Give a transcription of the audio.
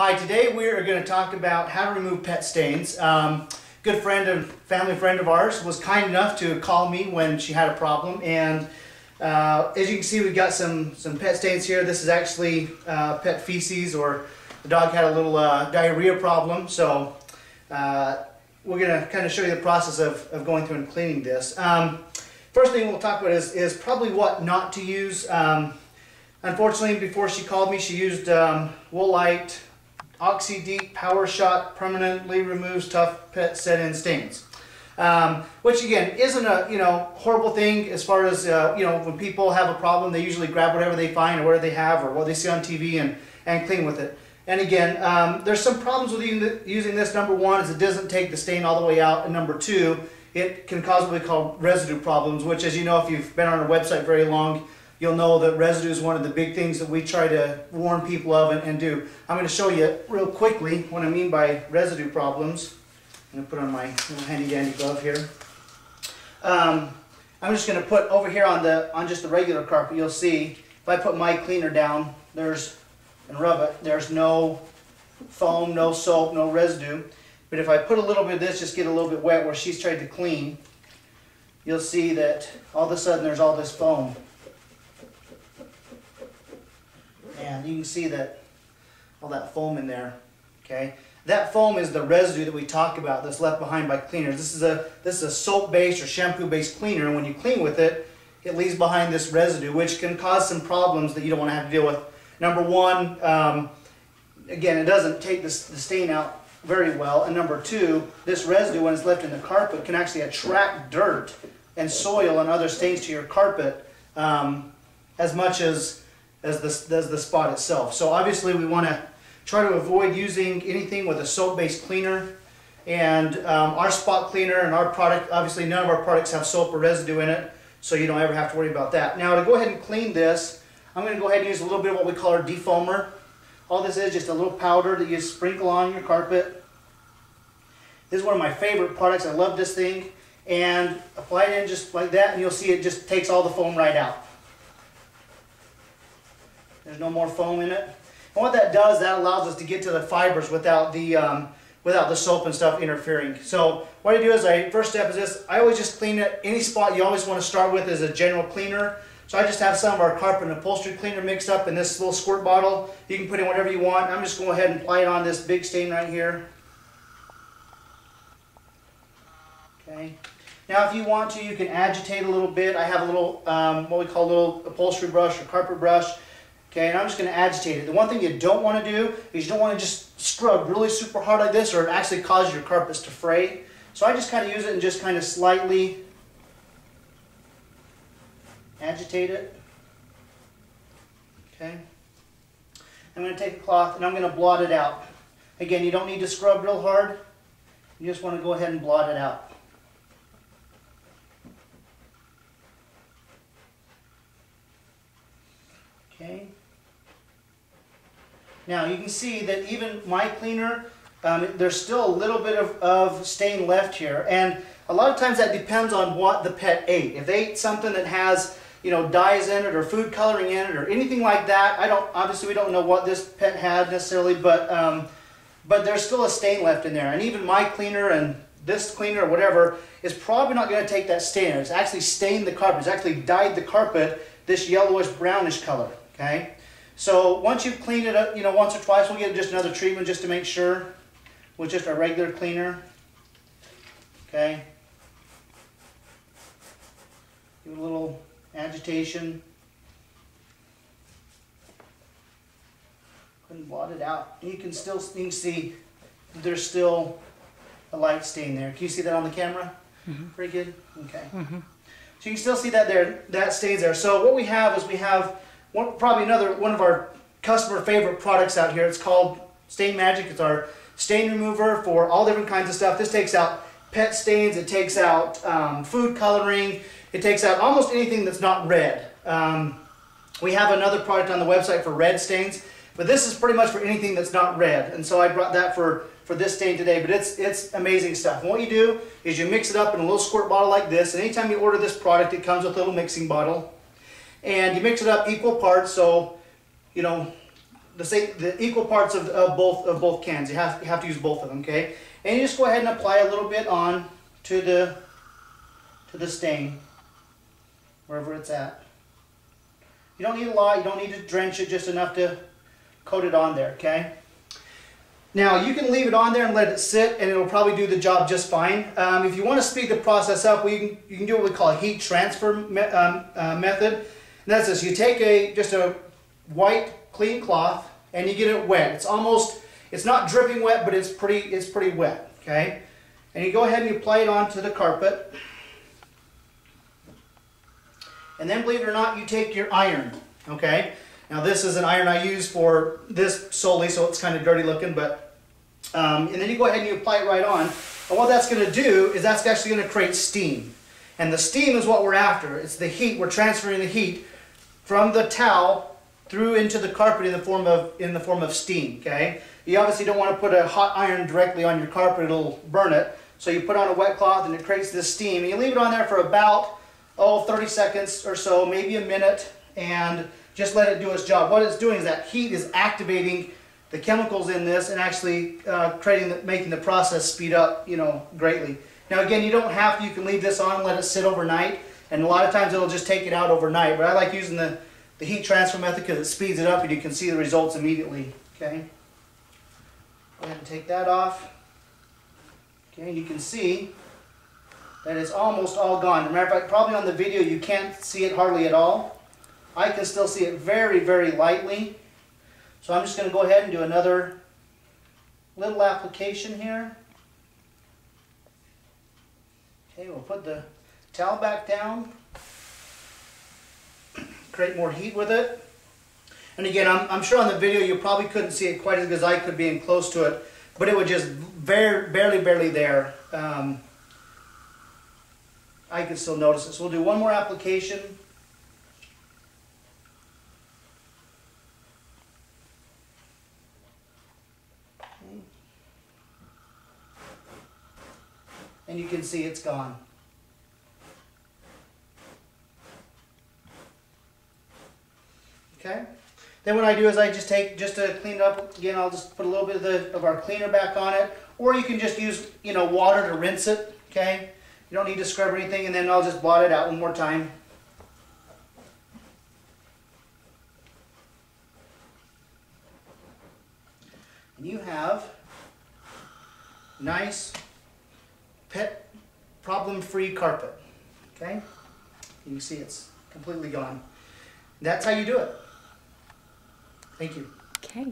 Hi, today we are going to talk about how to remove pet stains. Good friend and family friend of ours was kind enough to call me when she had a problem, and as you can see, we've got some pet stains here. This is actually pet feces, or the dog had a little diarrhea problem, so we're going to kind of show you the process of going through and cleaning this. First thing we'll talk about is probably what not to use. Unfortunately, before she called me, she used Woolite Oxy-Deep Power Shot permanently removes tough pet set-in stains, which again isn't a horrible thing as far as when people have a problem, they usually grab whatever they find or whatever they have or what they see on TV and clean with it. And again, there's some problems with using this. Number one is it doesn't take the stain all the way out, and number two, it can cause what we call residue problems, which, as you know, if you've been on our website very long, you'll know that residue is one of the big things that we try to warn people of and do. I'm going to show you real quickly what I mean by residue problems. I'm going to put on my little handy dandy glove here. I'm just going to put over here on just the regular carpet. You'll see if I put my cleaner down, and rub it, there's no foam, no soap, no residue. But if I put a little bit of this, just get a little bit wet where she's tried to clean, you'll see that all of a sudden there's all this foam. And you can see that all that foam in there. Okay, that foam is the residue that we talk about that's left behind by cleaners. This is a soap-based or shampoo-based cleaner, and when you clean with it, it leaves behind this residue, which can cause some problems that you don't want to have to deal with. Number one, again, it doesn't take the stain out very well, and number two, this residue, when it's left in the carpet, can actually attract dirt and soil and other stains to your carpet as much as the spot itself. So obviously we want to try to avoid using anything with a soap-based cleaner, and our spot cleaner and our product, obviously none of our products have soap or residue in it, so you don't ever have to worry about that. Now, to go ahead and clean this, I'm going to go ahead and use a little bit of what we call our defoamer. All this is just a little powder that you sprinkle on your carpet. This is one of my favorite products. I love this thing. And apply it in just like that, and you'll see it just takes all the foam right out. There's no more foam in it. And what that does, that allows us to get to the fibers without the soap and stuff interfering. So what I do is, first step is this. I always just clean it. Any spot you always want to start with is a general cleaner. So I just have some of our carpet and upholstery cleaner mixed up in this little squirt bottle. You can put in whatever you want. I'm just going to go ahead and apply it on this big stain right here. Okay. Now, if you want to, you can agitate a little bit. I have a little, what we call a little upholstery brush or carpet brush. Okay, and I'm just going to agitate it. The one thing you don't want to do is you don't want to just scrub really super hard like this, or it actually causes your carpets to fray. So I just kind of use it and just kind of slightly agitate it. Okay. I'm going to take a cloth and I'm going to blot it out. Again, you don't need to scrub real hard. You just want to go ahead and blot it out. Okay. Now you can see that even my cleaner, there's still a little bit of stain left here, and a lot of times that depends on what the pet ate. If they ate something that has dyes in it or food coloring in it or anything like that, obviously we don't know what this pet had necessarily, but there's still a stain left in there. And even my cleaner and this cleaner or whatever is probably not going to take that stain. It's actually stained the carpet. It's actually dyed the carpet this yellowish brownish color. Okay, so once you've cleaned it up, once or twice, we'll get just another treatment just to make sure with just a regular cleaner. Okay, give it a little agitation. And blot it out. You can see there's still a light stain there. Can you see that on the camera? Mm-hmm. Pretty good. Okay. Mm-hmm. So you can still see that there. That stays there. So what we have is probably another one of our customer favorite products out here. It's called Stain Magic. It's our stain remover for all different kinds of stuff. This takes out pet stains. It takes out food coloring. It takes out almost anything that's not red. We have another product on the website for red stains, but this is pretty much for anything that's not red. And so I brought that for this stain today, but it's amazing stuff. And what you do is you mix it up in a little squirt bottle like this, and anytime you order this product, it comes with a little mixing bottle. And you mix it up equal parts, so the equal parts of both cans. You have to use both of them, okay? And you just go ahead and apply a little bit on to the stain, wherever it's at. You don't need a lot. You don't need to drench it, just enough to coat it on there, okay? Now you can leave it on there and let it sit, and it'll probably do the job just fine. If you want to speed the process up, you can do what we call a heat transfer method. And that's this: you take just a white clean cloth and you get it wet. It's not dripping wet, but it's pretty wet, okay? And you go ahead and you apply it onto the carpet. And then, believe it or not, you take your iron, okay? Now this is an iron I use for this solely, so it's kind of dirty looking, but and then you go ahead and you apply it right on. And what that's going to do is that's actually going to create steam. And the steam is what we're after. It's the heat. We're transferring the heat from the towel through into the carpet in the form of steam, okay? You obviously don't want to put a hot iron directly on your carpet. It'll burn it. So you put on a wet cloth and it creates this steam. And you leave it on there for about 30 seconds or so, maybe a minute, and just let it do its job. What it's doing is that heat is activating the chemicals in this and actually making the process speed up, greatly. Now again, you don't have to. You can leave this on and let it sit overnight, and a lot of times it'll just take it out overnight. But I like using the heat transfer method because it speeds it up and you can see the results immediately. Okay. Go ahead and take that off. Okay, and you can see that it's almost all gone. As a matter of fact, probably on the video you can't see it hardly at all. I can still see it very, very lightly. So I'm just going to go ahead and do another little application here. Okay, we'll put the towel back down. Create more heat with it. And again, I'm sure on the video you probably couldn't see it quite as good as I could being close to it, but it was just barely there. I can still notice it. So we'll do one more application. And you can see it's gone. Okay. Then what I do is I just take, just to clean it up again, I'll just put a little bit of our cleaner back on it, or you can just use water to rinse it. Okay. You don't need to scrub or anything, and then I'll just blot it out one more time. And you have nice, pet, problem-free carpet. Okay? You can see it's completely gone. That's how you do it. Thank you. Okay.